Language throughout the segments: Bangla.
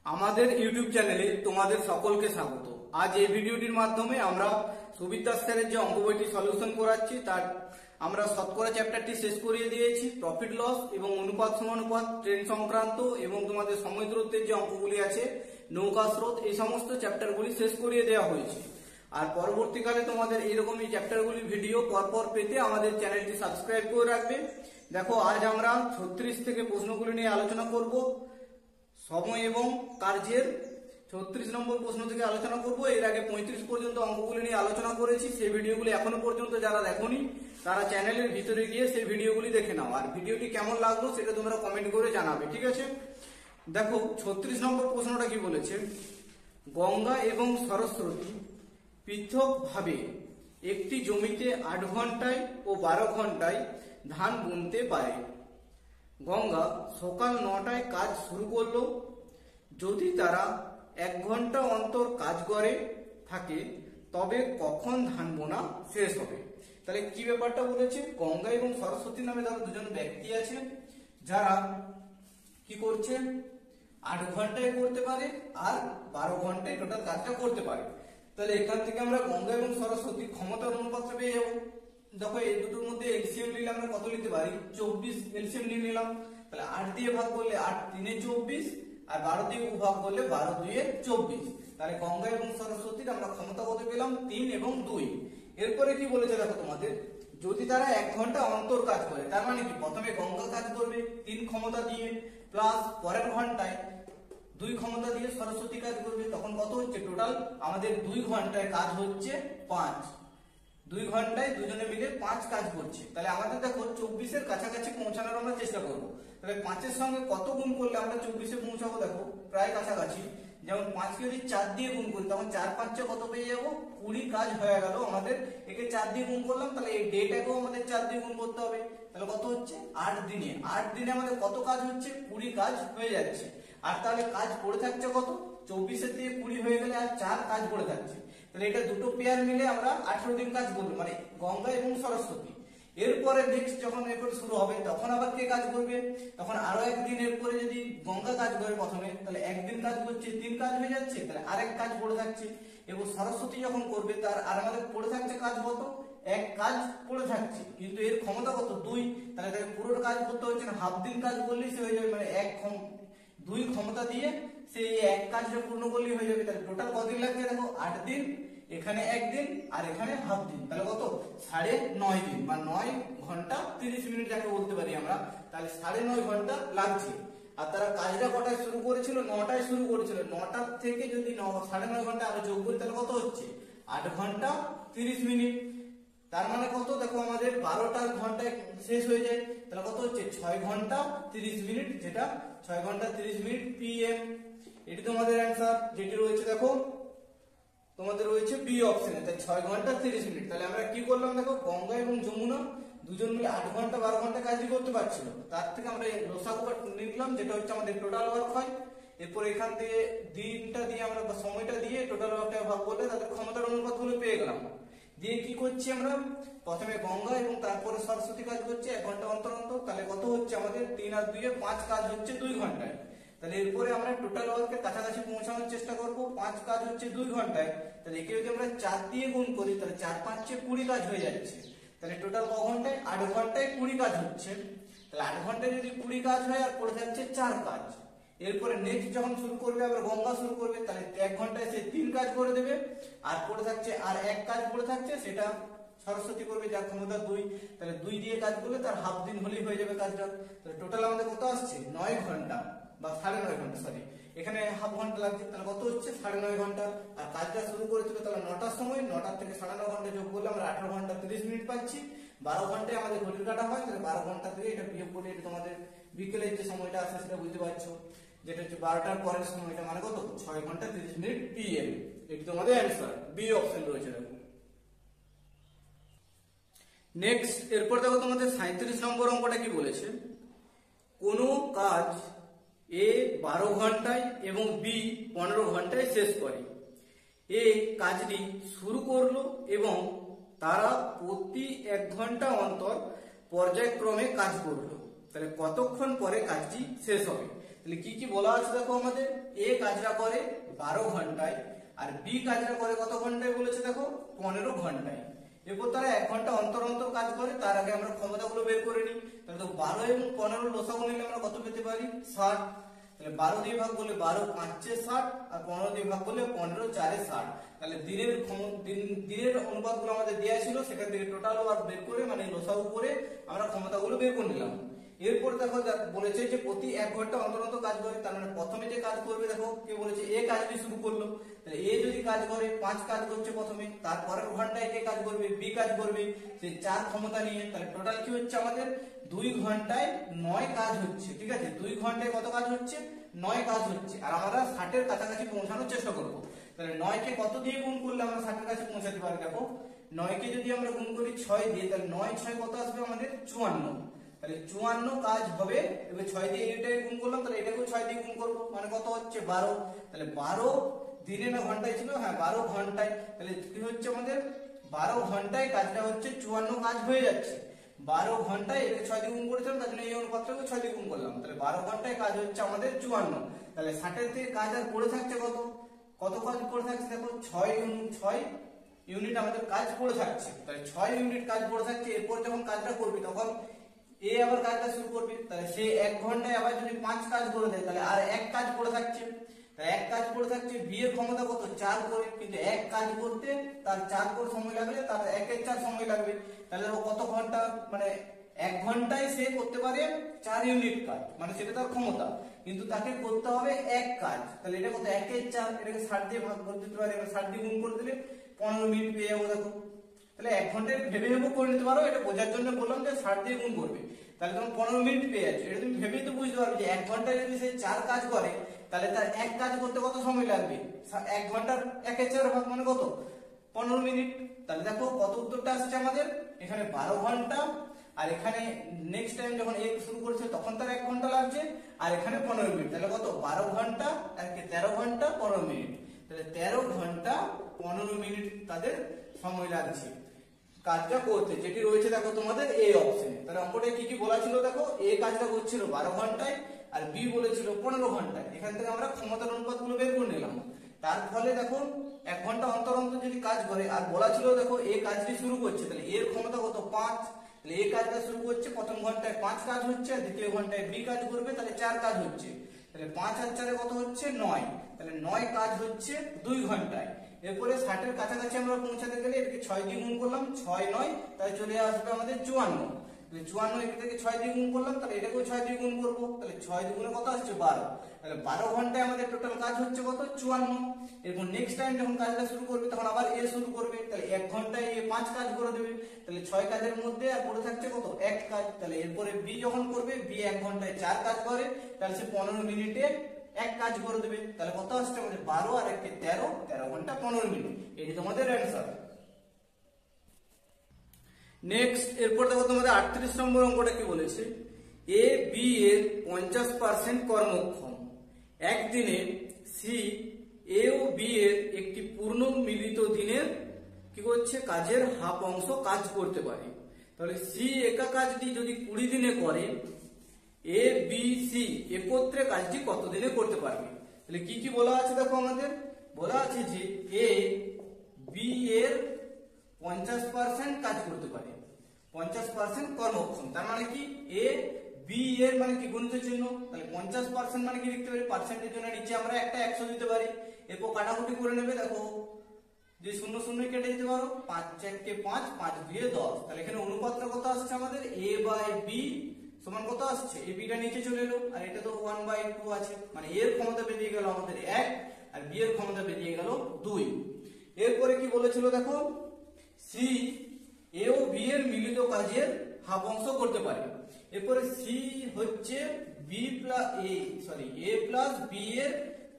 আমাদের ইউটিউব চ্যানেলে তোমাদের সকলকে স্বাগত। আজ এই ভিডিওটির মাধ্যমে আমরা সুবিদ দাস স্যারের যে অঙ্ক বইটি সলিউশন করাচ্ছি তার আমরা শতকরা চ্যাপ্টারটি শেষ করিয়ে দিয়েছি। প্রফিট লস এবং অনুপাত সমানুপাত, ট্রেন্ড সংক্রান্ত এবং তোমাদের সময় দূরত্বের যে অঙ্কগুলি আছে, নৌকা স্রোত, এই সমস্ত চ্যাপ্টারগুলি শেষ করিয়ে দেওয়া হয়েছে। আর পরবর্তীকালে তোমাদের এইরকম এই চ্যাপ্টারগুলি ভিডিও পরপর পেতে আমাদের চ্যানেলটি সাবস্ক্রাইব করে রাখবে। দেখো, আজ আমরা 36 থেকে প্রশ্নগুলি নিয়ে আলোচনা করব। সময় এবং কার্যের 36 নম্বর প্রশ্ন থেকে আলোচনা করব। এর আগে 35 পর্যন্ত অঙ্কগুলি নিয়ে আলোচনা করেছি। সেই ভিডিওগুলি এখনো পর্যন্ত যারা দেখোনি তারা চ্যানেলের ভিতরে গিয়ে সেই ভিডিওগুলি দেখে নাও। আর ভিডিওটি কেমন লাগলো সেটা তোমরা কমেন্ট করে জানাবে, ঠিক আছে? দেখো, 36 নম্বর প্রশ্নটা কি বলেছে, গঙ্গা এবং সরস্বতী পৃথকভাবে একটি জমিতে 8 ঘন্টায় ও 12 ঘন্টায় ধান বুনতে পারে। গঙ্গা সকাল 9টায় কাজ শুরু করলো। যদি তারা 1 ঘন্টা অন্তর কাজ করে থাকে তবে কখন ধান বোনা শেষ হবে? তাহলে কি ব্যাপারটা বলেছে, গঙ্গা এবং সরস্বতী নামে ধরো দুজন ব্যক্তি আছে যারা কি করছে, 8 ঘন্টায় করতে পারে আর 12 ঘন্টায় টোটাল কাজটা করতে পারে। তাহলে এখান থেকে আমরা গঙ্গা এবং সরস্বতী ক্ষমতার অনুপাত পেয়ে যাবো। দেখো, এই দুটোর মধ্যে এলসিএম নিলে আমরা কত নিতে পারি, 24 এলসিএম নিয়ে নিলাম। তাহলে 8 দিয়ে ভাগ করলে 8 3 এ 24 আর 12 দিয়ে ভাগ করলে 12 2 এ 24। তাহলে গঙ্গা এবং সরস্বতীর আমরা ক্ষমতা কত পেলাম, 3 এবং 2। এরপরে কি বলেছে দেখো তোমাদের, যদি তারা 1 ঘন্টা অন্তর কাজ করে, তার মানে কি প্রথমে গঙ্গা কাজ করবে 3 ক্ষমতা দিয়ে, প্লাস পরের ঘন্টায় 2 ক্ষমতা দিয়ে সরস্বতী কাজ করবে। তখন কত হচ্ছে, টোটাল আমাদের 2 ঘন্টায় কাজ হচ্ছে 5। 2 ঘন্টায় দুজনে মিলে 5 কাজ করছে। তাহলে আমাদের দেখো 24 কাছাকাছি পৌঁছানোর আমরা চেষ্টা করবো। তাহলে 5 সঙ্গে কত গুণ করলে আমরা 24 পৌঁছাবো? দেখো, প্রায় কাছাকাছি। যেমন 5 কে যদি 4 দিয়ে গুণ করি তখন 4 5 কত পেয়ে যাবো, 20 কাজ হয়ে গেল আমাদের। একে 4 দিয়ে গুণ করলাম, তাহলে এই ডেটাকেও আমাদের 4 দিয়ে গুণ করতে হবে। তাহলে কত হচ্ছে, 8 দিনে। 8 দিনে আমাদের কত কাজ হচ্ছে, 20 কাজ হয়ে যাচ্ছে। আর তাহলে কাজ পড়ে থাকছে কত, 24 দিয়ে 20 হয়ে গেলে আর 4 কাজ পড়ে থাকছে। তাহলে এটা দুটো পেয়ার মিলে আমরা 18 দিন কাজ করবো, মানে গঙ্গা এবং সরস্বতী। এরপরে নেক্সট যখন এরপর শুরু হবে তখন আবার কে কাজ করবে, তখন আরো একদিন এরপরে যদি গঙ্গা কাজ করে প্রথমে, তাহলে একদিন কাজ করছে, 3 কাজ হয়ে যাচ্ছে, তাহলে আরেক কাজ পড়ে থাকছে। এবং সরস্বতী যখন করবে তার আর আমাদের পড়ে থাকছে কাজ কত, 1 কাজ পড়ে থাকছে, কিন্তু এর ক্ষমতা কত, 2। তাহলে তাকে পুরো কাজ করতে হচ্ছে না, হাফ দিন কাজ করলেই সে হয়ে যাবে, মানে 2 ক্ষমতা দিয়ে সেই 1 কাজটা পূর্ণ করলেই হয়ে যাবে। তাহলে টোটাল কতদিন লাগছে দেখো, 8 দিন, এখানে 1 দিন আর এখানে হাফ দিন, তাহলে কত, 9.5 দিন বা 9 ঘন্টা 30 মিনিট যাকে বলতে পারি আমরা। তাহলে 9.5 ঘন্টা লাগছে। আর তারা কাজটা কটায় শুরু করেছিল, 9টায় শুরু করেছিল। 9টা থেকে যদি 9.5 ঘন্টা আরো যোগ করি তাহলে কত হচ্ছে, 8 ঘন্টা 30 মিনিট। তার মানে কত, দেখো আমাদের 12টা ঘন্টায় শেষ হয়ে যায়। তাহলে কত হচ্ছে, 6 ঘন্টা 30 মিনিট, যেটা 6 ঘন্টা 30 মিনিট পিএম। এটি তোমাদের অ্যান্সার, যেটি রয়েছে দেখো তোমাদের রয়েছে বি অপশনে। তাই 6 ঘন্টা 30 মিনিট। তাহলে আমরা কি করলাম দেখো, গঙ্গা এবং যমুনা দুজন মিলে 8 ঘন্টা 12 ঘন্টা কাজই করতে পারছিল। তার থেকে আমরা লসাগুটা নিলাম, যেটা হচ্ছে আমাদের টোটাল ওয়ার্ক হয়। এরপর এখান থেকে দিনটা দিয়ে আমরা সময়টা দিয়ে টোটাল ওয়ার্কটা ভাগ করলে তাদের ক্ষমতার অনুপাতগুলো পেয়ে গেলাম। দিয়ে কি করছি আমরা, প্রথমে গঙ্গা এবং তারপরে সরস্বতী কাজ করছে 1 ঘন্টা অন্তর অন্তর। তাহলে কত হচ্ছে আমাদের, 3 আর 2 এ 5 কাজ হচ্ছে 2 ঘন্টায়। তাহলে এরপরে আমরা টোটাল ওয়ার্কের কাছাকাছি পৌঁছানোর চেষ্টা করব। 5 কাজ হচ্ছে 2 ঘন্টায়। তাহলে একে যদি আমরা 4 দিয়ে গুণ করি তাহলে 4 5 20 কাজ হয়ে যাচ্ছে। তাহলে টোটাল ক ঘন্টায়, 8 ঘন্টায় 20 কাজ হচ্ছে। তাহলে 8 ঘন্টায় যদি 20 কাজ হয় আর পড়ে যাচ্ছে 4 কাজ। এরপরে নেক্সট যখন শুরু করবে আবার গঙ্গা শুরু করবে, তাহলে 1 ঘন্টায় সে 3 কাজ করে দেবে। আর পড়ে থাকছে আর 1 কাজ পড়ে থাকছে, সেটা সরস্বতী করবে, যার ক্ষমতা 2। তাহলে 2 দিয়ে কাজ করলে তার হাফ দিন হলেই হয়ে যাবে কাজটা। তাহলে টোটাল আমাদের কত আসছে, 9 ঘন্টা বা 9.5 ঘন্টা, সরি এখানে হাফ ঘন্টা লাগছে। তাহলে কত হচ্ছে, 9.5 ঘন্টা। আর কাজটা শুরু করেছিল তাহলে 9টার সময়, 9টার থেকে 9.5 ঘন্টা যোগ করলে আমরা 18 ঘন্টা 30 মিনিট পাচ্ছি। 12 ঘন্টায় আমাদের ঘড়ির কাটা হয়, তাহলে 12 ঘন্টা থেকে এটা বিয়োগ করলে এটা তোমাদের বিকেলের যে সময়টা আছে সেটা বুঝতে পারছো, যেটা হচ্ছে 12টার পরের সময়টা, মানে কত, 6 ঘন্টা 30 মিনিট পিএম। এটি তোমাদের অ্যান্সার, বি অপশন রয়েছে দেখো। নেক্সট এরপর দেখো তোমাদের 37 নম্বর অঙ্কটা কি বলেছে, কোনো কাজ এ 12 ঘন্টায় এবং বি 15 ঘন্টায় শেষ করে। এ কাজটি শুরু করলো এবং তারা প্রতি 1 ঘন্টা অন্তর পর্যায়ক্রমে কাজ করলো। তাহলে কতক্ষণ পরে কাজটি শেষ হবে? তাহলে কি কি বলা আছে দেখো আমাদের, এ কাজটা করে 12 ঘন্টায় আর বি কাজটা করে কত ঘন্টায় বলেছে দেখো 15 ঘন্টায়। এরপর তারা 1 ঘন্টা অন্তর অন্তর কাজ করে, তার আগে আমরা ক্ষমতাগুলো বের করে নিই। তাহলে তো 12 এবং 15 লসাগু নিলে আমরা কত পেতে পারি 60। তাহলে 12 দিয়ে ভাগ করলে 12 5 60 আর 15 দিয়ে ভাগ করলে 15 4 60। তাহলে দিনের অনুপাতগুলো আমাদের দেওয়া ছিল, সেখান থেকে টোটাল ওয়ার্ক বের করে মানে লসাগু করে আমরা ক্ষমতাগুলো বের করে নিলাম। এরপর দেখো বলেছে যে প্রতি 1 ঘন্টা অন্তর অন্তর কাজ করে, তার মানে প্রথমে যে কাজ করবে দেখো কে বলেছে এ কাজটি শুরু করলো। তাহলে এ যদি কাজ করে 5 কাজ করছে প্রথমে, তারপরের ঘন্টায় কে কাজ করবে বি কাজ করবে, সেই 4 ক্ষমতা নিয়ে। তাহলে টোটাল কি হচ্ছে আমাদের 2 ঘন্টায় 9 কাজ হচ্ছে। ঠিক আছে, 2 ঘন্টায় কত কাজ হচ্ছে 9 কাজ হচ্ছে। আর আমরা 60 এর কাছাকাছি পৌঁছানোর চেষ্টা করব। তাহলে 9 কে কত দিয়ে গুণ করলে আমরা 60 এর কাছে পৌঁছাতে পারি দেখো, 9 কে যদি আমরা গুণ করি 6 দিয়ে, তাহলে 9 6 কত আসবে আমাদের 54। তাহলে 54 কাজ হবে। এবার 6 দিয়ে এটাকে গুণ করলাম, তাহলে এটাকেও 6 দিয়ে গুণ করব, মানে কত হচ্ছে 12। তাহলে 12 দিনে না ঘন্টায় ছিল, হ্যাঁ 12 ঘন্টায়। তাহলে কি হচ্ছে আমাদের 12 ঘন্টায় কাজটা হচ্ছে 54 কাজ হয়ে যাচ্ছে। 12 ঘন্টায় এটাকে 6 দিয়ে গুণ করেছিলাম, তার জন্য এই অনুপাতটাকে 6 দিয়ে গুণ করলাম। তাহলে 12 ঘন্টায় কাজ হচ্ছে আমাদের 54। তাহলে 60 এর থেকে কাজ আর পড়ে থাকছে কত, কত কাজ পড়ে থাকছে দেখো 6 ইউনিট আমাদের কাজ পড়ে থাকছে। তাহলে 6 ইউনিট কাজ পড়ে থাকছে। এরপর যখন কাজটা করবি তখন এ আবার কাজটা শুরু করবে। তাহলে সে 1 ঘন্টায় আবার যদি 5 কাজ করে দেয়, তাহলে আর 1 কাজ পড়ে থাকছে। তাই 1 কাজ পড়ে থাকছে, বি এর ক্ষমতা কত 4 করে, কিন্তু 1 কাজ করতে তার 4 করে সময় লাগবে, তার 1 এর 4 সময় লাগবে। তাহলে ও কত ঘন্টা, মানে 1 ঘন্টায় সে করতে পারে 4 ইউনিট কাজ, মানে সেটা তার ক্ষমতা, কিন্তু তাকে করতে হবে 1 কাজ। তাহলে এটা কত 1 এর 4, এটাকে 60 দিয়ে ভাগ করে দিতে পারি, এবার 60 দিয়ে গুণ করে দিলে 15 মিনিট পেয়ে যাবো দেখো। তাহলে 1 ঘন্টায় ভেবে করে নিতে পারো, এটা বোঝার জন্য বললাম যে 60 দিয়ে গুণ করবে, তাহলে তুমি 15 মিনিট পেয়ে যাচ্ছ। এটা তুমি ভেবেই তো বুঝতে পারবে যে 1 ঘন্টায় যদি সে 4 কাজ করে, তাহলে তার 1 কাজ করতে কত সময় লাগবে, 1 ঘন্টার 1 এর 4 ভাগ মানে কত 15 মিনিট। তাহলে দেখো কত উত্তরটা আসছে আমাদের, এখানে 12 ঘন্টা, আর এখানে নেক্সট টাইম যখন এ শুরু করেছে তখন তার 1 ঘন্টা লাগছে, আর এখানে 15 মিনিট। তাহলে কত 12 ঘন্টা আর 13 ঘন্টা 15 মিনিট। তাহলে 13 ঘন্টা 15 মিনিট তাদের সময় লাগছে কাজটা করতে, যেটি রয়েছে দেখো তোমাদের এই অপশনে। তাহলে অঙ্কটা কি কি বলা ছিল দেখো, এ কাজটা করছিল 12 ঘন্টায় আর বি বলেছিল 15 ঘন্টায়। এখান থেকে আমরা ক্ষমতার অনুপাতগুলো বের করে নিলাম। তার ফলে দেখো 1 ঘন্টা অন্তর অন্তর যদি কাজ করে, আর বলা ছিল দেখো এ কাজটি শুরু করছে, তাহলে এর ক্ষমতা কত 5। তাহলে এ কাজটা শুরু করছে, প্রথম ঘন্টায় 5 কাজ হচ্ছে, আর দ্বিতীয় ঘন্টায় বি কাজ করবে, তাহলে 4 কাজ হচ্ছে। তাহলে 5 আর 4 কত হচ্ছে 9। তাহলে 9 কাজ হচ্ছে 2 ঘন্টায়। এরপরে 60 এর কাছাকাছি আমরা পৌঁছাতে গেলে এটাকে 6 দিয়ে গুণ করলাম, 6 9, তাহলে চলে আসবে আমাদের 54। তাহলে 54 এটাকে 6 দিয়ে গুণ করলাম, তাহলে এটাকেও 6 দিয়ে গুণ করব, তাহলে 6 দুগুণে কত আসছে 12। তাহলে 12 ঘন্টায় আমাদের টোটাল কাজ হচ্ছে কত 54। এরপর নেক্সট টাইম যখন কাজটা শুরু করবে তখন আবার এ শুরু করবে, তাহলে 1 ঘন্টায় এ 5 কাজ করে দেবে। তাহলে 6 কাজের মধ্যে আর পড়ে থাকছে কত 1 কাজ। তাহলে এরপরে বি যখন করবে, বি 1 ঘন্টায় 4 কাজ করে, তাহলে সে 15 মিনিটে 1 কাজ করে দেবে। তাহলে কত আসছে আমাদের 12 আর 1 13, 13 ঘন্টা 15 মিনিট। এটি তোমাদের অ্যানসার। নেক্সট এরপর দেখো তোমাদের 38 নম্বর অঙ্কটা কি বলেছে, এ বি এর 50% কর্মক্ষম, একদিনে সি এ ও বি এর একটি পূর্ণ মিলিত দিনের কি করছে কাজের হাফ অংশ কাজ করতে পারে। তাহলে সি একা কাজটি যদি 20 দিনে করে, এ বি সি একত্রে কাজটি কত দিনে করতে পারবে। তাহলে কি কি বলা আছে দেখো, আমাদের বলা আছে যে এ বি এর 50% কাজ করতে পারে, 50% কর্মক্ষম। তার মানে কি এ বি এর মানে কি গুণিত চিহ্ন, তাহলে 50% মানে কি লিখতে পারি, পার্সেন্টের জন্য নিচে আমরা একটা 100 দিতে পারি। এরপর কাটাকুটি করে নেবে, দেখো যে 0 0 কেটে দিতে পারো, 5 4 কে 5, 5 2 10। তাহলে এখানে অনুপাতটা কত আসছে আমাদের, a বাই বি সমান কত আসছে, এ বিটা নিচে চলে এলো, আর এটা তো 1/2 আছে, মানে এর ক্ষমতা বেরিয়ে গেল আমাদের 1 আর বি এর ক্ষমতা বেরিয়ে গেল 2। এরপরে কি বলেছিল দেখো, সি এ ও বি এর মিলিত কাজের হাফ অংশ করতে পারে। এরপরে সি হচ্ছে বি প্লাস এ প্লাস বি এর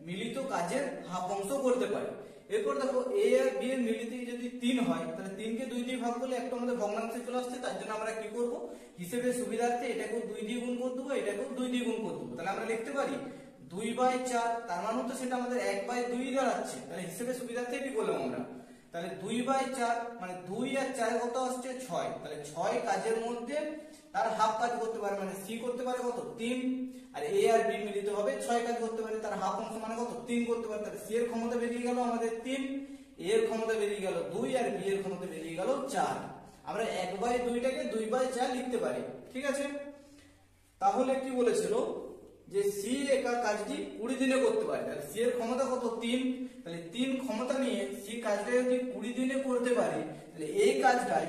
মিলিত কাজের হাফ অংশ করতে পারে। এরপর দেখো এ আর বি এর মিলিত যদি 3 হয়, তাহলে 3 কে 2 দিয়ে ভাগ করলে একটা আমাদের ভগ্নাংশে চলে আসছে। তার জন্য আমরা কি করব, হিসেবের সুবিধার্থে এটাকেও 2 দিয়ে গুণ করে দেবো, এটাকেও 2 দিয়ে গুণ করে দেবো। তাহলে আমরা লিখতে পারি 2/4, তার মানে তো সেটা আমাদের 1/2 দাঁড়াচ্ছে। তাহলে হিসেবের সুবিধার্থে কি করলাম আমরা, তাহলে 2/4 মানে 2 আর 4 কত আসছে 6। তাহলে 6 কাজের মধ্যে তার হাফ কাজ করতে পারে, মানে সি করতে পারে কত 3, আর এ আর বি মিলিত হবে 6 কাজ করতে পারে, তার হাফ অংশ মানে কত 3 করতে পারে। তাহলে সি এর ক্ষমতা বেরিয়ে গেল আমাদের 3, এ এর ক্ষমতা বেরিয়ে গেল 2, আর বি এর ক্ষমতা বেরিয়ে গেল 4। আমরা 1/2টাকে 2/4 লিখতে পারি, ঠিক আছে। তাহলে কি বলেছিল যে সি একা কাজটি 20 দিনে করতে পারে। তাহলে সি এর ক্ষমতা কত 3, তাহলে 3 ক্ষমতা নিয়ে সি কাজটা যদি 20 দিনে করতে পারে, তাহলে এই কাজটাই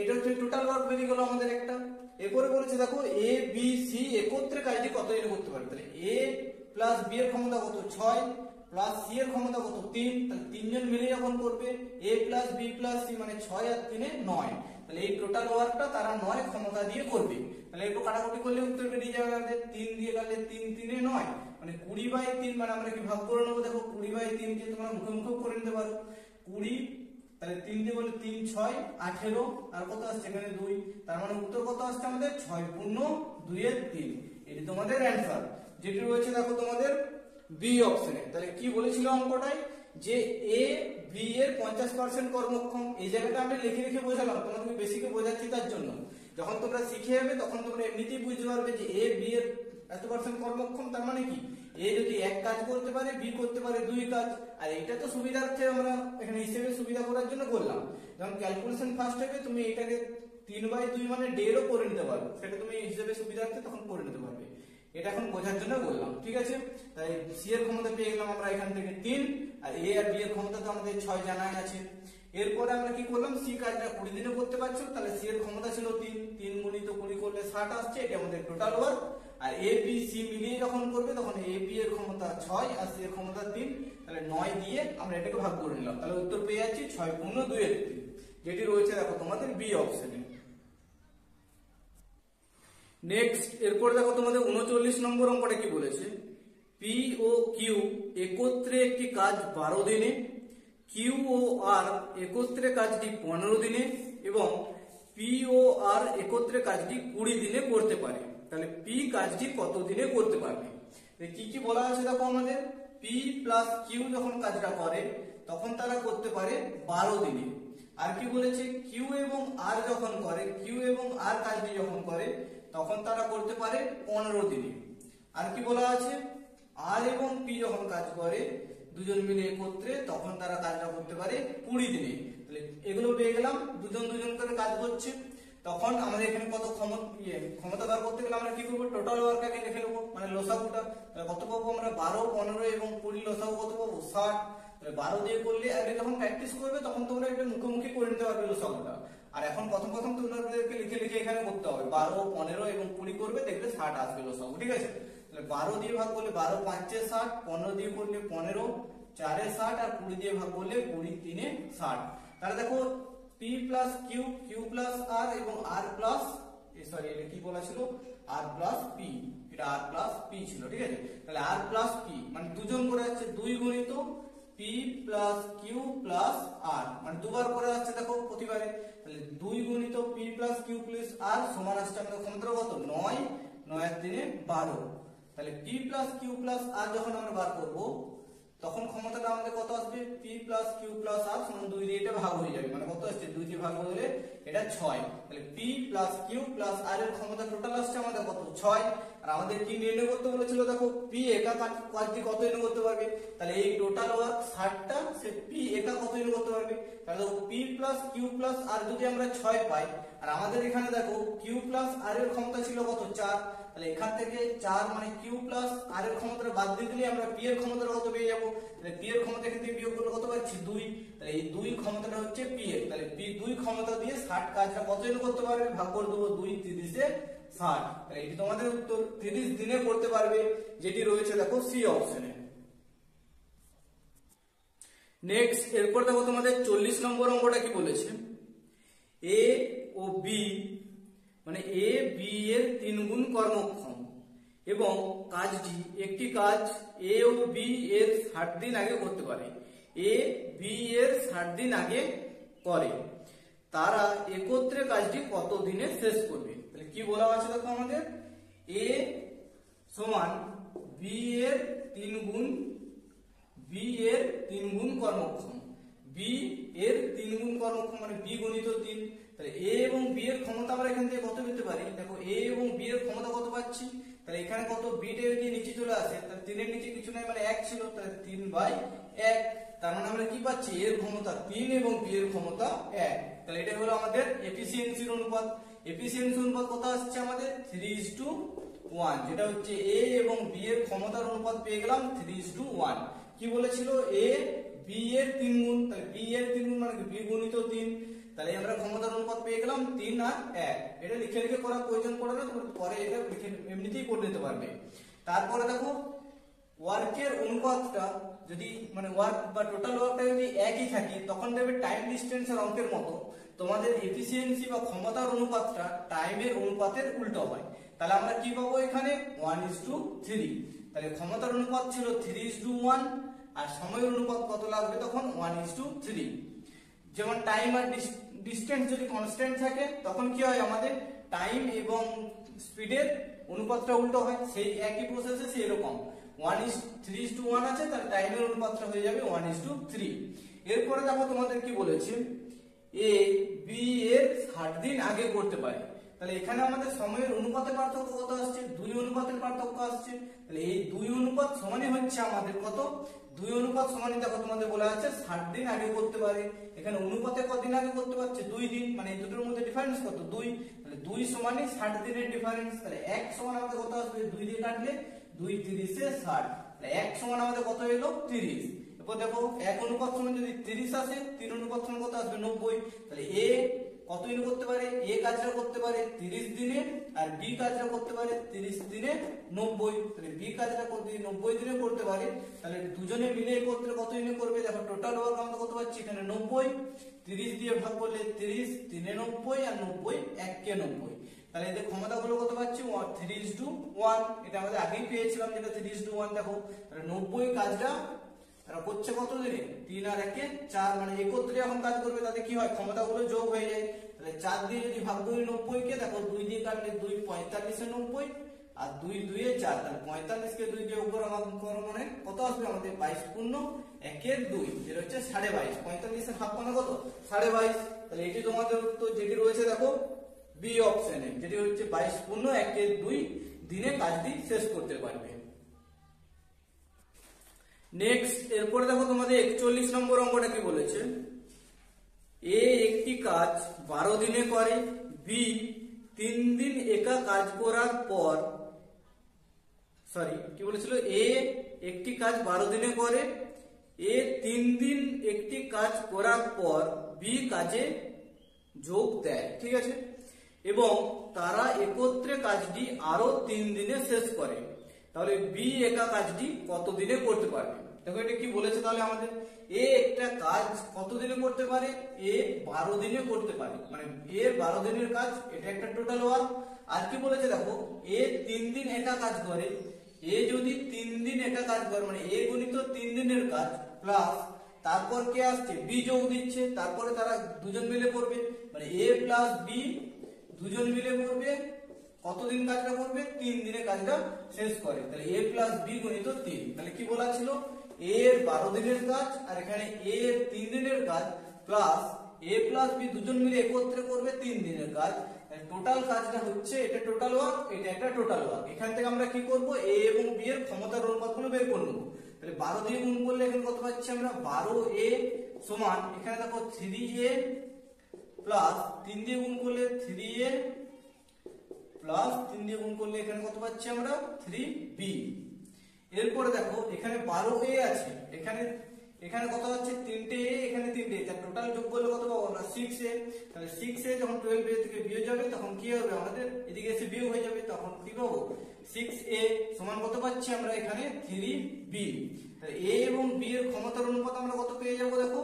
এটা হচ্ছে টোটাল ওয়ার্ক বেরিয়ে গেল আমাদের একটা। এরপরে বলেছে দেখো এ বি সি একত্রে কাজটি কত দিনে করতে পারে। তাহলে এ প্লাস বি এর ক্ষমতা কত 6 প্লাস সি এর ক্ষমতা কত 3, তাহলে তিনজন মিলে যখন করবে এ প্লাস বি প্লাস সি মানে 6 আর 3 9, তাহলে এই টোটাল ওয়ার্কটা তারা 9 ক্ষমতা দিয়ে করবে। তাহলে একটু কাটাকুটি করলে উত্তর বেরিয়ে যাবে আমাদের 3 দিয়ে কাটলে 3 3 এ 9 মানে 20/3, মানে আমরা কি ভাগ করে নেবো দেখো 20/3 কে তোমরা মুখে মুখে করে নিতে পারো 20, তাহলে 3 দিয়ে বলে 3 6 18, আর কত আসছে এখানে 2, তার মানে উত্তর কত আসছে আমাদের 6 পূর্ণ 2 এর 3। এটি তোমাদের অ্যানসার, যেটি রয়েছে দেখো তোমাদের বি অপশনে। তাহলে কি বলেছিল অঙ্কটায় যে এ বি এর 50% কর্মক্ষম। এই জায়গাটা আমি লিখে লিখে বোঝালাম, তোমাদেরকে বেশিকে বোঝাচ্ছি তার জন্য। যখন তোমরা শিখে যাবে তখন তোমরা এমনিতেই বুঝতে পারবে যে এ বি এর এত পার্সেন্ট কর্মক্ষম, তার মানে কি এ যদি এক কাজ করতে পারে বি করতে পারে 2 কাজ। আর এটা তো সুবিধার্থে আমরা এখানে হিসেবে সুবিধা করার জন্য করলাম। যখন ক্যালকুলেশন ফার্স্ট হবে তুমি এটাকে 3/2 মানে 1.5ও করে নিতে পারবে, সেটা তুমি হিসেবে সুবিধার্থে তখন করে নিতে পারবে। এটা এখন বোঝার জন্য বললাম, ঠিক আছে। তাই সি এর ক্ষমতা পেয়ে গেলাম আমরা এখান থেকে 3, আর এ আর বি এর ক্ষমতা তো আমাদের 6 জানাই আছে। এরপরে আমরা কি করলাম, সি কাজটা 20 দিনে করতে পারছো, তাহলে সি এর ক্ষমতা ছিল 3, 3 গুণিত 20 করলে 60 আসছে, এটা আমাদের total work. R A B C মিলিয়ে যখন করবে তখন এ বি এর ক্ষমতা 6 আর সি এর ক্ষমতা 3, তাহলে 9 দিয়ে আমরা এটাকে ভাগ করে নিলাম, তাহলে উত্তর পেয়ে যাচ্ছি 6 পূর্ণ 2 এর 3, যেটি রয়েছে দেখো তোমাদের বি অপশনে। নেক্সট এরপর দেখো তোমাদের 39 নম্বর অঙ্কটা কি বলেছে, পি ও কিউ একত্রে একটি কাজ 12 দিনে, কিউ ও আর একত্রে কাজটি 15 দিনে এবং পি ও আর একত্রে কাজটি 20 দিনে করতে পারে। তাহলে পি কাজটি কত দিনে করতে পারবে। কি কি বলা আছে দেখো আমাদের, পি প্লাস কিউ যখন কাজটা করে তখন তারা করতে পারে 12 দিনে। আর কি বলেছে, কিউ এবং আর যখন করে, কিউ এবং আর কাজটি যখন করে তখন তারা করতে পারে 15 দিনে। আর কি বলা আছে, আর এবং পি যখন কাজ করে দুজন মিলে একত্রে তখন তারা কাজটা করতে পারে 20 দিনে। তাহলে এগুলো পেয়ে গেলাম, দুজন দুজন করে কাজ করছে। তখন আমাদের এখানে কত ক্ষমতা বার করতে গেলে আমরা কি করবো, টোটাল ওয়ার্কটাকে লিখে নেবো, মানে লসাগুটা। তাহলে কত পাবো আমরা 12, 15 এবং 20 লসাগু কত পাবো 60। তাহলে 12 দিয়ে করলে আগে যখন প্র্যাকটিস করবে তখন তোমরা এটা মুখোমুখি করে নিতে পারবে লসাগুটা। আর এখন প্রথম প্রথম তোমাদেরকে লিখে লিখে এখানে করতে হবে, 12, 15 এবং 20 করবে, দেখবে 60 আসবে লসাগু, ঠিক আছে। তাহলে 12 দিয়ে ভাগ করলে 12 5 এ 60, 15 দিয়ে করলে 15, 4 এ 60, আর 20 দিয়ে ভাগ করলে 20 3 এ 60। তাহলে দেখো P plus Q, Q plus R এবং আর প্লাস সরি এটা কি বলা ছিল, আর প্লাস পি, এটা আর প্লাস পি ছিল, ঠিক আছে। তাহলে আর প্লাস পি মানে দুজন করে যাচ্ছে 2 গুণিত পি প্লাস কিউ প্লাস আর, মানে দুবার করে যাচ্ছে দেখো প্রতিবারে। তাহলে 2 গুণিত পি প্লাস কিউ প্লাস আর সমান আসছে আমাদের ক্ষমতা কত 9, 9 আর 3 এ 12। তাহলে পি প্লাস কিউ প্লাস আর যখন আমরা বার করব তখন ক্ষমতাটা আমাদের কত আসবে, পি প্লাস কিউ প্লাস আর সমান 2 দিয়ে এটা ভাগ হয়ে যাবে, মানে কত আসছে 2 দিয়ে ভাগ হলে এটা 6। তাহলে পি প্লাস কিউ প্লাস আর এর ক্ষমতা টোটাল আসছে আমাদের কত 6। আর আমাদের কি নির্ণয় করতে বলেছিল দেখো, পি একা কাজটি কত দিনে করতে পারবে। তাহলে এই টোটাল ওয়ার্ক 60টা, সে পি একা কত দিনে করতে পারবে। তাহলে দেখো পি প্লাস কিউ প্লাস আর যদি আমরা 6 পাই, আর আমাদের এখানে দেখো কিউ প্লাস আর এর ক্ষমতা ছিল কত 4, তাহলে এখান থেকে 4 মানে কিউ প্লাস আর এর ক্ষমতাটা বাদ দিয়ে দিলে আমরা পি এর ক্ষমতাটা কত পেয়ে যাবো। তাহলে পি এর ক্ষমতা এখান থেকে বিয়োগ করলে কত পাচ্ছি 2, তাহলে এই 2 ক্ষমতাটা হচ্ছে পি এর। তাহলে পি 2 ক্ষমতা দিয়ে 60 কাজটা কত দিনে করতে পারবে, ভাগ করে দেবো 2 30 এ 60। তাহলে এটি তোমাদের উত্তর 30 দিনে করতে পারবে, যেটি রয়েছে দেখো সি অপশনে। নেক্সট এরপর দেখো তোমাদের 40 নম্বর অঙ্কটা কি বলেছে, এ ও বি মানে এ বি এর 3 গুণ কর্মক্ষম এবং কাজটি একটি কাজ এ ও বি এর 60 দিন আগে করতে পারে। এ বি এর 60 দিন আগে করে, তারা একত্রে কাজটি কত দিনে শেষ করবে। তাহলে কি বলা আছে দেখো আমাদের, এ সমান বি এর 3 গুণ, বি এর 3 গুণ কর্মক্ষম, বি এর 3 গুণ কর্মক্ষম মানে বি গুণিত 3, তাহলে এ এবং বি এর ক্ষমতা আমরা এখান থেকে কত পেতে পারি, দেখো এ এবং বি এর ক্ষমতা কত পাচ্ছি, তাহলে এখানে কত বিটা যদি নিচে চলে আসে তাহলে 3 এর নিচে কিছু নাই মানে 1 ছিল, তাহলে 3/1, তার মানে আমরা কি পাচ্ছি এর ক্ষমতা 3 এবং বি এর ক্ষমতা 1। তাহলে এটা হলো আমাদের এফিসিয়েন্সির অনুপাত। এফিসিয়েন্সি অনুপাত কত আসছে আমাদের 3:1, যেটা হচ্ছে এ এবং বি এর ক্ষমতার অনুপাত পেয়ে গেলাম 3:1। কি বলেছিল এ বি এর 3 গুণ, তাহলে বি এর 3 গুণ মানে বি গুণিত 3, তাহলে আমরা ক্ষমতার অনুপাত পেয়ে গেলাম 3 আর 1। এটা লিখে লিখে করার প্রয়োজন পড়ে না, তোমরা পরে এটা লিখে এমনিতেই করে নিতে পারবে। তারপরে দেখো ওয়ার্কের অনুপাতটা যদি মানে ওয়ার্ক বা টোটাল ওয়ার্কটা যদি একই থাকে তখন দেখবে টাইম ডিসটেন্সের অঙ্কের মতো তোমাদের এফিসিয়েন্সি বা ক্ষমতার অনুপাতটা টাইমের অনুপাতের উল্টো হয়। তাহলে আমরা কি পাবো এখানে 1:3, তাহলে ক্ষমতার অনুপাত ছিল 3:1 আর সময়ের অনুপাত কত লাগবে তখন 1:3। যেমন টাইম আর ডিসটেন্স যদি কনস্ট্যান্ট থাকে তখন কি হয় আমাদের টাইম এবং স্পিডের অনুপাতটা উল্টো হয়, সেই একই প্রসেসে সেই রকম 3:1 আছে, তাহলে টাইমের অনুপাতটা হয়ে যাবে 1:3। এরপরে দেখো তোমাদের কি বলেছে এ বি এর 60 দিন আগে করতে পারে, তাহলে এখানে আমাদের সময়ের অনুপাতের পার্থক্য কত আসছে 2 অনুপাতের পার্থক্য আসছে, তাহলে এই 2 অনুপাত সমানই হচ্ছে আমাদের কত 2 অনুপাত সমানই দেখো তোমাদের বলা আছে 60 দিন আগে করতে পারে। এখানে অনুপাতে কতদিন আগে করতে পারছে 2 দিন, মানে এই দুটোর মধ্যে ডিফারেন্স কত 2, তাহলে 2 সমানই 60 দিনের ডিফারেন্স। তাহলে 1 সমান আমাদের কত আসবে 2 দিয়ে কাটলে 2 30 এ 60, তাহলে 1 সমান আমাদের কত এলো 30। এরপর দেখো 1 অনুপাত সমান যদি 30 আসে 3 অনুপাত সমান কত আসবে 90, তাহলে এ কত দিনে করতে পারে এ কাজটা করতে পারে 30 দিনে আর বি কাজটা করতে পারে 30 দিনে 90, তাহলে বি কাজটা করতে 90 দিনে করতে পারে, তাহলে দুজনে মিলে একত্রে কত দিনে করবে দেখো টোটাল ওয়ার্ক আমরা কত পাচ্ছি এখানে 90, 30 দিয়ে ভাগ করলে 30 3 90 আর 90 1 কে 90, তাহলে এদের ক্ষমতাগুলো কত পাচ্ছি 3:1, এটা আমাদের আগেই পেয়েছিলাম যেটা 3:1। দেখো তাহলে 90 কাজটা তারা করছে কত দিনে 3 আর 1 4, মানে একত্রে যখন কাজ করবে তাতে কি হয় ক্ষমতাগুলো যোগ হয়ে যায়, তাহলে 4 দিয়ে যদি ভাগ করি 90 কে দেখো 2 দিয়ে কাটলে 2 45 এ 90 আর 2 2 এ 4, তাহলে 45 কে 2 দিয়ে উপর করো মানে কত আসবে আমাদের 22 পূর্ণ 1 এর 2, যেটা হচ্ছে 22.5, 45 এর ভাগ মানে কত 22.5, তাহলে এটি তোমাদের উত্তর যেটি রয়েছে দেখো বি অপশনে, যেটি হচ্ছে 22 পূর্ণ 1 এর 2 দিনে কাজটি শেষ করতে পারবে। নেক্সট এরপরে দেখো তোমাদের 41 নম্বর অঙ্কটা কি বলেছে এ একটি কাজ 12 দিনে করে, বি 3 দিন একা কাজ করার পর কি বলেছিল এ একটি কাজ 12 দিনে করে, এ 3 দিন একটি কাজ করার পর বি কাজে যোগ দেয়, ঠিক আছে, এবং তারা একত্রে কাজটি আরো 3 দিনে শেষ করে, তাহলে বি একা কাজটি কত দিনে করতে পারবে। দেখো এটা কি বলেছে তাহলে আমাদের এ একটা কাজ কত দিনে করতে পারে এ 12 দিনে করতে পারে, মানে এ 12 দিনের কাজ, এটা একটা টোটাল ওয়ার্ক। আর কি বলেছে দেখো এ 3 দিন একা কাজ করে, এ যদি 3 দিন একা কাজ করে মানে এ গুণিত 3 দিনের কাজ প্লাস তারপর কে আসছে বি যোগ দিচ্ছে, তারপরে তারা দুজন মিলে করবে মানে এ প্লাস বি দুজন মিলে করবে কতদিন কাজটা করবে 3 দিনে কাজটা শেষ করে, তাহলে এ প্লাস বি গুণিত 3, তাহলে কি বলা ছিল এ এর 12 দিনের কাজ আর এখানে এ এর 3 দিনের কাজ প্লাস এ প্লাস বি দুজন মিলে একত্রে করবে 3 দিনের কাজ, টোটাল কাজটা হচ্ছে এটা টোটাল ওয়ার্ক, এটা একটা টোটাল ওয়ার্ক। এখান থেকে আমরা কি করব এ এবং বি এর ক্ষমতার অনুপাতগুলো বের করে নেব, তাহলে 12 দিয়ে গুণ করলে এখানে কত পাচ্ছি আমরা 12a সমান এখানে দেখো 3a প্লাস 3 দিয়ে গুণ করলে 3a প্লাস 3 দিয়ে গুণ করলে এখানে কত পাচ্ছি আমরা 3b। এরপরে দেখো এখানে 12a আছে, এখানে কত হচ্ছে 3টে a এখানে 3টে, তার টোটাল যোগ করলে কত পাবো আমরা 6a, তাহলে 6a যখন 12a থেকে বিয়োগ যাবে তখন কি হবে আমাদের এদিকে এসে বিয়োগ হয়ে যাবে, তখন কি পাবো 6a সমান কত পাচ্ছি আমরা এখানে 3b। তাহলে a এবং b এর ক্ষমতার অনুপাত আমরা কত পেয়ে যাব দেখো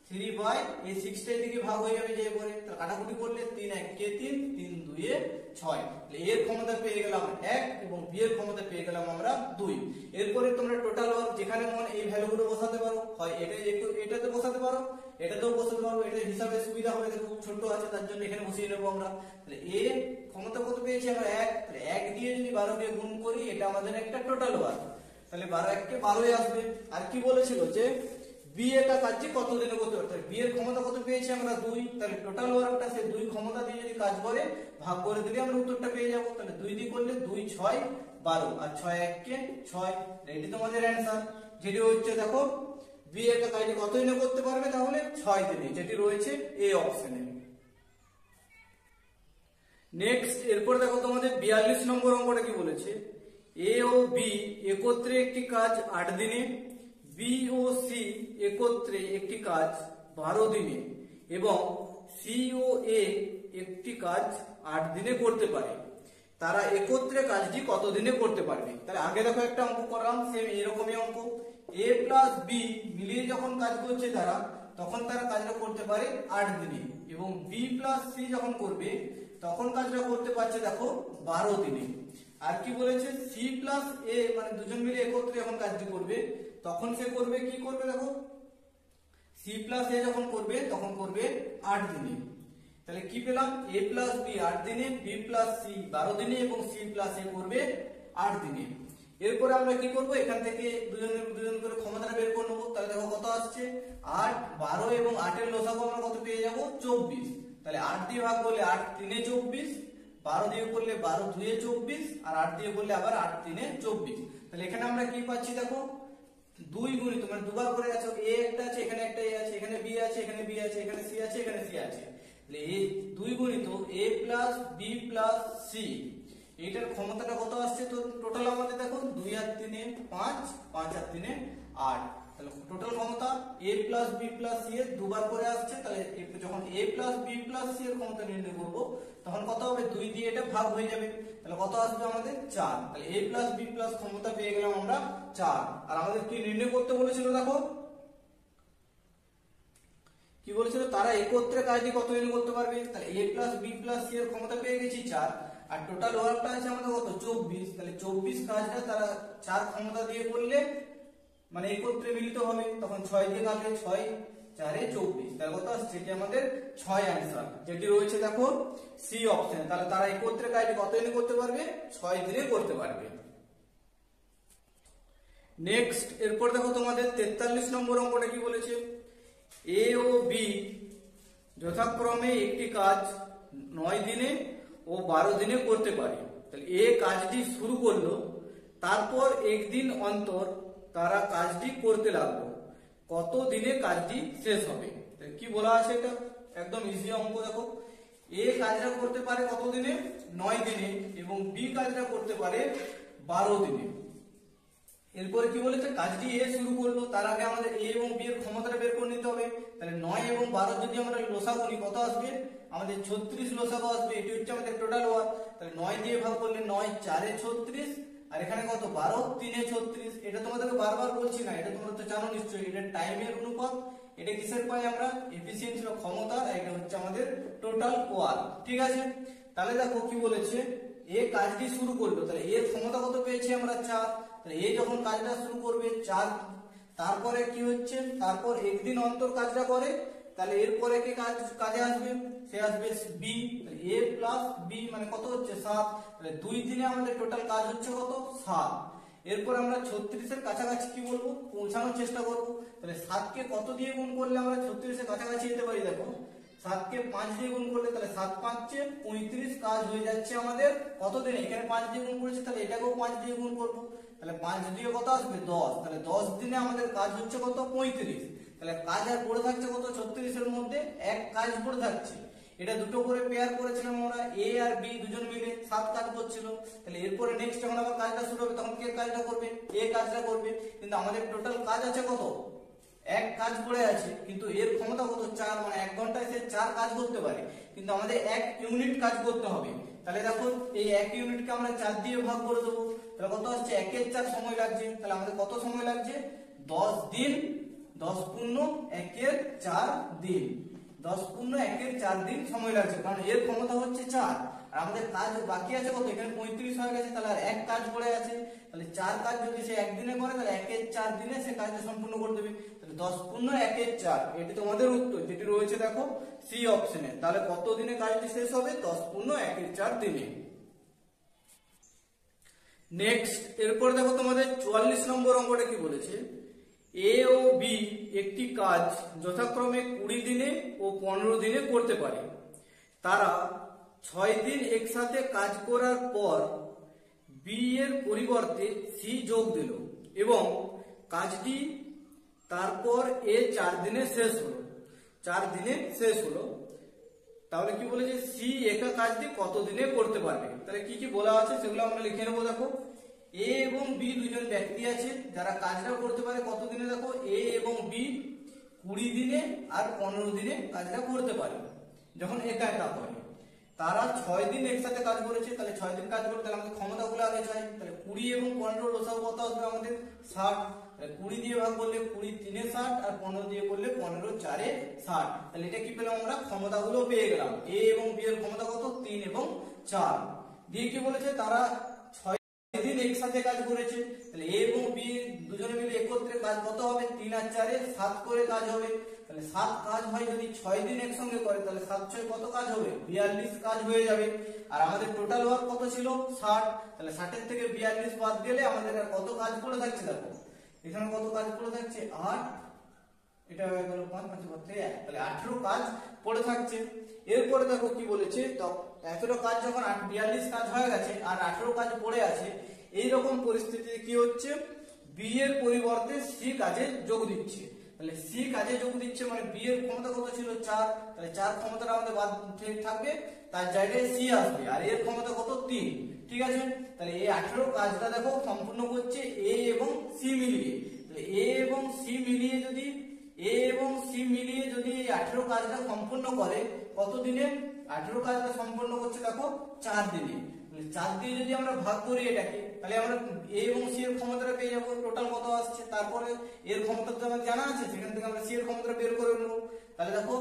3 এই 6টা এদিকে ভাগ হয়ে যাবে যে পরে, তাহলে কাটাকুটি করলে 3 1 কে 3 3 2 এ 6, তাহলে এর ক্ষমতা পেয়ে গেলাম 1 এবং বি এর ক্ষমতা পেয়ে গেলাম আমরা 2। এরপরে তোমরা টোটাল ওয়ার্ক যেখানে মন এই ভ্যালুগুলো বসাতে পারো, হয় এটাতে বসাতে পারো এটাতেও বসাতে পারো, এটা হিসাবে সুবিধা হবে, দেখো খুব ছোট আছে তার জন্য এখানে বসিয়ে নেব আমরা। তাহলে এ ক্ষমতা কত পেয়েছি আমরা 1, তাহলে 1 দিয়ে যদি 12 কে গুণ করি এটা আমাদের একটা টোটাল ওয়ার্ক, তাহলে 12 1 কে 12 আসবে। আর কি বলেছিল যে বি একটা কাজটি কত দিনে করতে পারে, বি এর ক্ষমতা কত পেয়েছি আমরা 2, তাহলে টোটাল ওয়ার্কটা সে 2 ক্ষমতা দিয়ে যদি কাজ করে ভাগ করে দিলে আমরা উত্তরটা পেয়ে যাব। তাহলে 2 দিয়ে করলে 2 6 12 আর 6 1 কে 6, এটি তোমাদের অ্যানসার, যেটি হচ্ছে দেখো বি একটা কাজটি কত দিনে করতে পারবে, তাহলে 6 দিনে, যেটি রয়েছে এ অপশনে। নেক্সট এরপর দেখো তোমাদের 42 নম্বর অঙ্কটা কি বলেছে, এ ও বি একত্রে একটি কাজ 8 দিনে, বি ও সি একত্রে একটি কাজ 12 দিনে এবং সি ও এ একটি কাজ 8 দিনে করতে পারে, তারা একত্রে কাজটি কত দিনে করতে পারবে। তাহলে আগে দেখো একটা অঙ্ক করলাম সেম এরকমই অঙ্ক, এ প্লাস বি মিলিয়ে যখন কাজ করছে তারা, তখন তারা কাজটা করতে পারে 8 দিনে, এবং বি প্লাস সি যখন করবে তখন কাজটা করতে পারছে দেখো 12 দিনে। আর কি বলেছে, সি প্লাস এ মানে দুজন মিলে একত্রে যখন কাজটি করবে তখন সে করবে কি করবে দেখো, সি প্লাস এ যখন করবে তখন করবে 8 দিনে। তাহলে কি পেলাম, এ প্লাস বি 8 দিনে, বি প্লাস সি 12 দিনে এবং সি প্লাস এ করবে 8 দিনে। এরপরে আমরা কি করব, এখান থেকে দুজন করে ক্ষমতাটা বের করে নেবো। তাহলে দেখো কত আসছে, 8 12 এবং 8 এর লসাগু আমরা কত পেয়ে যাব 24। তাহলে 8 দিয়ে ভাগ করলে 8 3 24, 12 দিয়ে করলে 12 2 24 আর 8 দিয়ে করলে আবার 8 3 24। তাহলে এখানে আমরা কি পাচ্ছি দেখো, 2 গুণিত মানে দুবার করে আছে, এ একটা আছে, এখানে একটা এ আছে, এখানে বি আছে, এখানে বি আছে, এখানে সি আছে, এখানে সি আছে। তাহলে এই 2 গুণিত এ প্লাস বি প্লাস সি, এইটার ক্ষমতাটা কত আসছে, তো টোটাল আমাদের দেখো 2 আর 3 5, 5 আর 3 8। তাহলে টোটাল ক্ষমতা এ প্লাস বি প্লাস সি এর দুবার করে আসছে। তাহলে যখন এ প্লাস বি প্লাস সি এর ক্ষমতা নির্ণয় করব তখন কত হবে, 2 দিয়ে এটা ভাগ হয়ে যাবে। তাহলে কত আসবে আমাদের 4। তাহলে এ প্লাস বি প্লাস ক্ষমতা পেয়ে গেলাম আমরা 4। আর আমাদের কি নির্ণয় করতে বলেছিল দেখো, কি বলেছিল, তারা একত্রে কাজটি কত দিনে করতে পারবে। তাহলে এ প্লাস বি প্লাস সি এর ক্ষমতা পেয়ে গেছি 4, আর টোটাল ওয়ার্কটা আছে আমাদের কত 24। তাহলে 24 কাজটা তারা 4 ক্ষমতা দিয়ে করলে মানে একত্রে মিলিত হবে, তখন 6 দিয়ে কাটলে 6 4 24। তাহলে কত আসছে, এটি আমাদের 6 অ্যানসার, যেটি রয়েছে দেখো সি অপশনে। তাহলে তারা একত্রে কাজটি কত দিনে করতে পারবে, 6 দিনে করতে পারবে। নেক্সট এরপর দেখো তোমাদের 43 নম্বর অঙ্কটা কি বলেছে, এ ও বি যথাক্রমে একটি কাজ 9 দিনে ও 12 দিনে করতে পারে। তাহলে এ কাজটি শুরু করলো, তারপর একদিন অন্তর তারা কাজটি করতে লাগলো, কত দিনে কাজটি শেষ হবে। কি বলা আছে, এটা একদম ইজি অঙ্ক। দেখো এ কাজটা করতে পারে কত দিনে, 9 দিনে, এবং বি কাজটা করতে পারে 12 দিনে। এরপরে কি বলেছে, কাজটি এ শুরু করলো, তার আগে আমাদের এ এবং বি এর ক্ষমতাটা বের করে নিতে হবে। তাহলে 9 এবং 12 যদি আমরা লসাগু করি কত আসবে, আমাদের 36 লসাগু আসবে। এটি হচ্ছে আমাদের টোটাল ওয়ার্ক। তাহলে 9 দিয়ে ভাগ করলে 9 4 36, আর এখানে কত 12 3 36। এটা তোমাদেরকে বারবার বলছি না, এটা তোমরা তো জানো নিশ্চয়ই, এটা টাইমের অনুপাত। এটা কিসের পাই আমরা, এফিসিয়েন্সি বা ক্ষমতা। এটা হচ্ছে আমাদের টোটাল ওয়ার্ক, ঠিক আছে। তাহলে দেখো কি বলেছে, এ কাজটি শুরু করলো, তাহলে এর ক্ষমতা কত পেয়েছি আমরা 4। তাহলে এ যখন কাজটা শুরু করবে 4, তারপরে কি হচ্ছে, তারপর একদিন অন্তর কাজটা করে, তাহলে এরপরে কে কাজে আসবে, সে আসবে বি। এ প্লাস বি মানে কত হচ্ছে 7। তাহলে 2 দিনে আমাদের টোটাল কাজ হচ্ছে কত 7। এরপর আমরা 36 এর কাছাকাছি কি বলবো, পৌঁছানোর চেষ্টা করব। তাহলে 7 কে কত দিয়ে গুণ করলে আমরা 36 এর কাছাকাছি যেতে পারি, দেখো 7 কে 5 দিয়ে গুণ করলে, তাহলে 7 5 35 কাজ হয়ে যাচ্ছে আমাদের কত দিনে, এখানে 5 দিয়ে গুণ করেছে, তাহলে এটাকেও 5 দিয়ে গুণ করব। তাহলে 5 দিয়ে কত আসবে 10। তাহলে 10 দিনে আমাদের কাজ হচ্ছে কত 35। তাহলে কাজ আর পড়ে থাকছে কত 36 এর মধ্যে এক কাজ পড়ে থাকছে। এটা দুটো করে পেয়ার করেছিলাম আমরা, এ আর বি দুজন মিলে 7 কাজ করছিল। তাহলে এরপরে নেক্সট যখন আবার কাজটা শুরু হবে তখন কে কাজটা করবে, এ কাজটা করবে। কিন্তু আমাদের টোটাল কাজ আছে কত, এক কাজ পড়ে আছে, কিন্তু এর ক্ষমতা কত 4, মানে 1 ঘন্টায় সে 4 কাজ করতে পারে, কিন্তু আমাদের 1 ইউনিট কাজ করতে হবে। তাহলে দেখো এই 1 ইউনিটকে আমরা 4 দিয়ে ভাগ করে দেবো। তাহলে কত হচ্ছে 1 এর 4 সময় লাগছে। তাহলে আমাদের কত সময় লাগছে, 10 দিন, 10 পূর্ণ 1 এর 4 দিন, 10 পূর্ণ 1 এর 4 দিন সময় লাগছে, কারণ এর ক্ষমতা হচ্ছে 4 আর আমাদের কাজ বাকি আছে কত, এখানে 35 হয়ে গেছে। তাহলে আর এক কাজ পড়ে আছে। তাহলে 4 কাজ যদি সে একদিনে করে তাহলে 1 এর 4 দিনে সে কাজটা সম্পূর্ণ করে দেবে। তাহলে 10 পূর্ণ 1 এর 4, এটি তোমাদের উত্তর, যেটি রয়েছে দেখো সি অপশনে। তাহলে কত দিনে কাজটি শেষ হবে, 10 পূর্ণ 1 এর 4 দিনে। নেক্সট এরপর দেখো তোমাদের 44 নম্বর অঙ্কটা কি বলেছে, এ ও বি একটি কাজ যথাক্রমে 20 দিনে ও 15 দিনে করতে পারে। তারা 6 দিন একসাথে কাজ করার পর বি এর পরিবর্তে সি যোগ দিল এবং কাজটি তারপর এ 4 দিনে শেষ হলো। 4 দিনে শেষ হলো। তাহলে কি বলেছে, সি একা কাজটি কত দিনে করতে পারবে। তাহলে কি কি বলা আছে সেগুলো আমরা লিখে নেবো। দেখো, এ এবং বি দুজন ব্যক্তি আছে যারা কাজটা করতে পারে কত দিনে। দেখো, এ এবং বি 20 দিনে আর 15 দিনে কাজটা করতে পারে যখন একা একা করে। তারা 6 দিন একসাথে কাজ করেছে, তাহলে 6 দিন কাজ করতে তাহলে আমাদের ক্ষমতাগুলো আগে চাই। তাহলে 20 এবং 15 লসাগু কত আসবে আমাদের 60। তাহলে 20 দিয়ে ভাগ করলে 20 3 এ 60 আর 15 দিয়ে করলে 15 4 এ 60। তাহলে এটা কি পেলাম আমরা, ক্ষমতাগুলো পেয়ে গেলাম। এ এবং বি এর ক্ষমতা কত 3 এবং 4। দিয়ে কি বলেছে, তারা 6 দিন একসাথে কাজ করেছে। তাহলে এ এবং বি দুজনে মিলে একত্রে কাজ কত হবে, 3 আর 4 এ 7 করে কাজ হবে। তাহলে 7 কাজ হয় যদি 6 দিন একসঙ্গে করে, তাহলে 7 6 কত কাজ হবে, 42 কাজ হয়ে যাবে। আর আমাদের টোটাল ওয়ার্ক কত ছিল 60। তাহলে 60 এর থেকে 42 বাদ গেলে আমাদের আর কত কাজ পড়ে থাকছে। দেখো এখানে কত কাজ পড়ে থাকছে 8, এটা হয়ে গেল 5 5 3 1, তাহলে 18 কাজ পড়ে থাকছে। এরপরে দেখো কি বলেছে, তো 18 কাজ যখন 42 কাজ হয়ে গেছে আর 18 কাজ পড়ে আছে, এই রকম পরিস্থিতিতে কি হচ্ছে, বি এর পরিবর্তে সি কাজে যোগ দিচ্ছে। তাহলে সি কাজে যোগ দিচ্ছে মানে বি এর ক্ষমতা কত ছিল 4, তাহলে 4 ক্ষমতাটা আমাদের বাদ থাকবে, তার জায়গায় সি আসবে। আর এর ক্ষমতা কত 3, ঠিক আছে। তাহলে এই 18 কাজটা দেখো সম্পূর্ণ করছে এ এবং সি মিলিয়ে। তাহলে এ এবং সি মিলিয়ে যদি এই 18 কাজটা সম্পূর্ণ করে কত দিনে, 18 কাজটা সম্পূর্ণ করছে দেখো 4 দিনে। 4 দিয়ে যদি আমরা ভাগ করি এটাকে, তাহলে আমরা এ এবং সি এর ক্ষমতাটা পেয়ে যাবো, টোটাল কত আসছে। তারপরে এর ক্ষমতা তো আমাদের জানা আছে, সেখান থেকে আমরা সি এর ক্ষমতাটা বের করে নেবো। তাহলে দেখো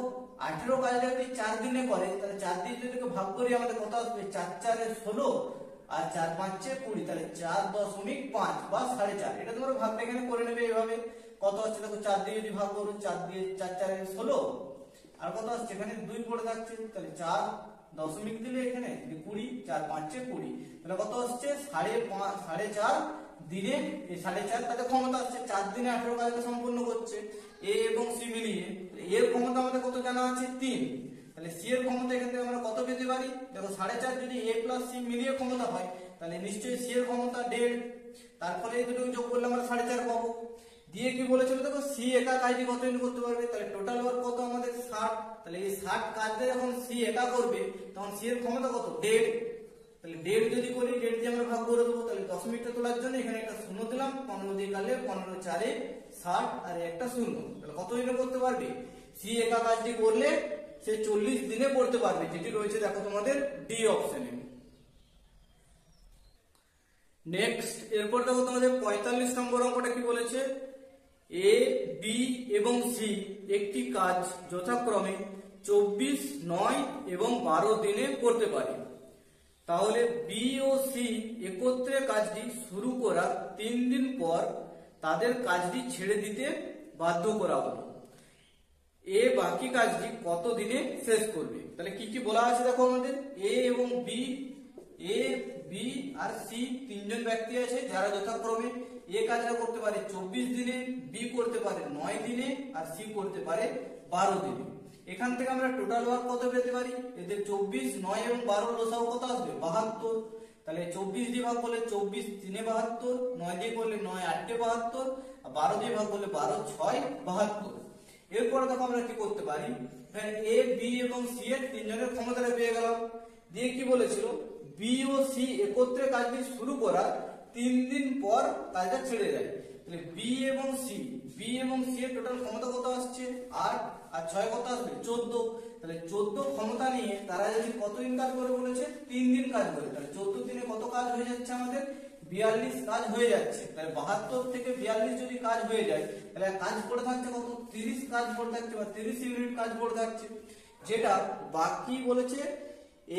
18 কাজটা যদি 4 দিনে করে, তাহলে 4 দিয়ে যদি ভাগ করি আমাদের কত আসবে, 4 4 এ 16 আর 4 5 এ 20, তাহলে 4.5 বা 4.5। এটা তোমরা ভাগটা এখানে করে নেবে এইভাবে। কত আসছে দেখো, 4 দিয়ে যদি ভাগ করো, 4 দিয়ে 4 4 এ 16 আর কত আসছে এখানে 2 পড়ে থাকছে, তাহলে 4 দশমিক দিলে এখানে 20, 4 5 এ 20, তাহলে কত আসছে 4.5 দিনে। এই 4.5 তাতে ক্ষমতা আসছে, 4 দিনে 18 কাজটা সম্পূর্ণ করছে এ এবং সি মিলিয়ে। এর ক্ষমতা আমাদের কত জানা আছে 3। তাহলে সি এর ক্ষমতা এখান থেকে আমরা কত পেতে পারি, দেখো 4.5 যদি এ প্লাস সি মিলিয়ে ক্ষমতা হয়, তাহলে নিশ্চয়ই সি এর ক্ষমতা 1.5। তারপরে এই দুটো যোগ করলে আমরা 4.5 পাবো। দিয়ে কি বলেছিল দেখো, সি একা কাজটি কত দিন করতে পারবে, তাহলে টোটাল ওয়ার্ক কত আমাদের 60। তাহলে এই 60 কাজটা যখন সি একা করবে তখন সি এর ক্ষমতা কত 1.5। তাহলে 1.5 যদি করি, 1.5 দিয়ে আমরা ভাগ করে দেবো। তাহলে দশমিকটা তোলার জন্য এখানে একটা শূন্য দিলাম, 15 দিয়ে কাটলে 15 4 এ 60 আর একটা শূন্য। তাহলে কত দিনে করতে পারবে, সি একা কাজটি করলে সে 40 দিনে করতে পারবে, যেটি রয়েছে দেখো তোমাদের ডি অপশনে। নেক্সট এরপর দেখো তোমাদের 45 নম্বর অঙ্কটা কি বলেছে, এ বি এবং সি একটি কাজ যথাক্রমে 24, 9 এবং 12 দিনে করতে পারে। তাহলে বি ও সি একত্রে কাজটি শুরু করার 3 দিন পর তাদের কাজটি ছেড়ে দিতে বাধ্য করা হলো। এ বাকি কাজটি কত দিনে শেষ করবে। তাহলে কি কি বলা আছে দেখো, আমাদের এ এবং B, A B R C তিনজন ব্যক্তি আছে যারা যথাক্রমে এ কাজটা করতে পারে 24 দিনে, বি করতে পারে 9 দিনে আর সি করতে পারে 12 দিনে। এখান থেকে আমরা টোটাল ওয়ার্ক কত পেতে পারি, এদের 24, 9 এবং 12 লসাগু কত আসবে 72। তাহলে 24 দিয়ে ভাগ করলে 24 3 এ 72, 9 দিয়ে করলে 9 8 এ 72 আর 12 দিয়ে ভাগ করলে 12 6 72। এরপরে দেখো আমরা কি করতে পারি, এ বি এবং সি এর তিনজনের ক্ষমতাটা পেয়ে গেলাম। দিয়ে কি বলেছিল, বি ও সি একত্রে কাজটি শুরু করার 3 দিন পর কাজটা ছেড়ে দেয়। তাহলে বি এবং সি এর টোটাল ক্ষমতা কত আসছে 8 আর 6 কত আসবে 14। তাহলে 14 ক্ষমতা নিয়ে তারা যদি কতদিন কাজ করে বলেছে, 3 দিন কাজ করে। তাহলে 14 দিনে কত কাজ হয়ে যাচ্ছে আমাদের 42 কাজ হয়ে যাচ্ছে। তাহলে 72 থেকে 42 যদি কাজ হয়ে যায়, তাহলে কাজ পড়ে থাকছে কত 30 কাজ পড়ে থাকছে বা 30 ইউনিট কাজ পড়ে থাকছে, যেটা বাকি বলেছে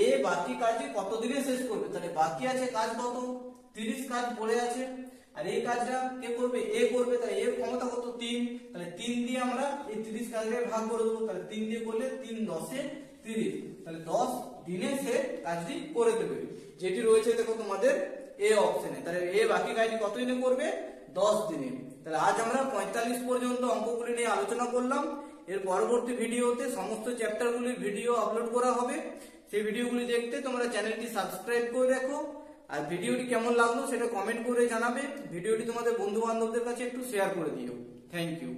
এ বাকি কাজটি কত দিনে শেষ করবে। তাহলে বাকি আছে কাজ কত 30 কাজ পড়ে আছে, আর এই কাজটা কে করবে, এ করবে। তাহলে এর ক্ষমতা কত 3। তাহলে 3 দিয়ে আমরা এই 30 কাজকে ভাগ করে দেবো। তাহলে 3 দিয়ে করলে 3 10 এ 30, তাহলে 10 দিনে সে কাজটি করে দেবে, যেটি রয়েছে দেখো তোমাদের এ অপশনে। তাহলে এ বাকি কাজটি কত দিনে করবে 10 দিনে। তাহলে আজ আমরা 45 পর্যন্ত অঙ্কগুলি নিয়ে আলোচনা করলাম। এর পরবর্তী ভিডিওতে সমস্ত চ্যাপ্টারগুলির ভিডিও আপলোড করা হবে। সেই ভিডিওগুলি দেখতে তোমরা চ্যানেলটি সাবস্ক্রাইব করে রাখো। আর ভিডিওটি কেমন লাগলো সেটা কমেন্ট করে জানাবে। ভিডিওটি তোমাদের বন্ধু বান্ধবদের কাছে একটু শেয়ার করে দিও। Thank you.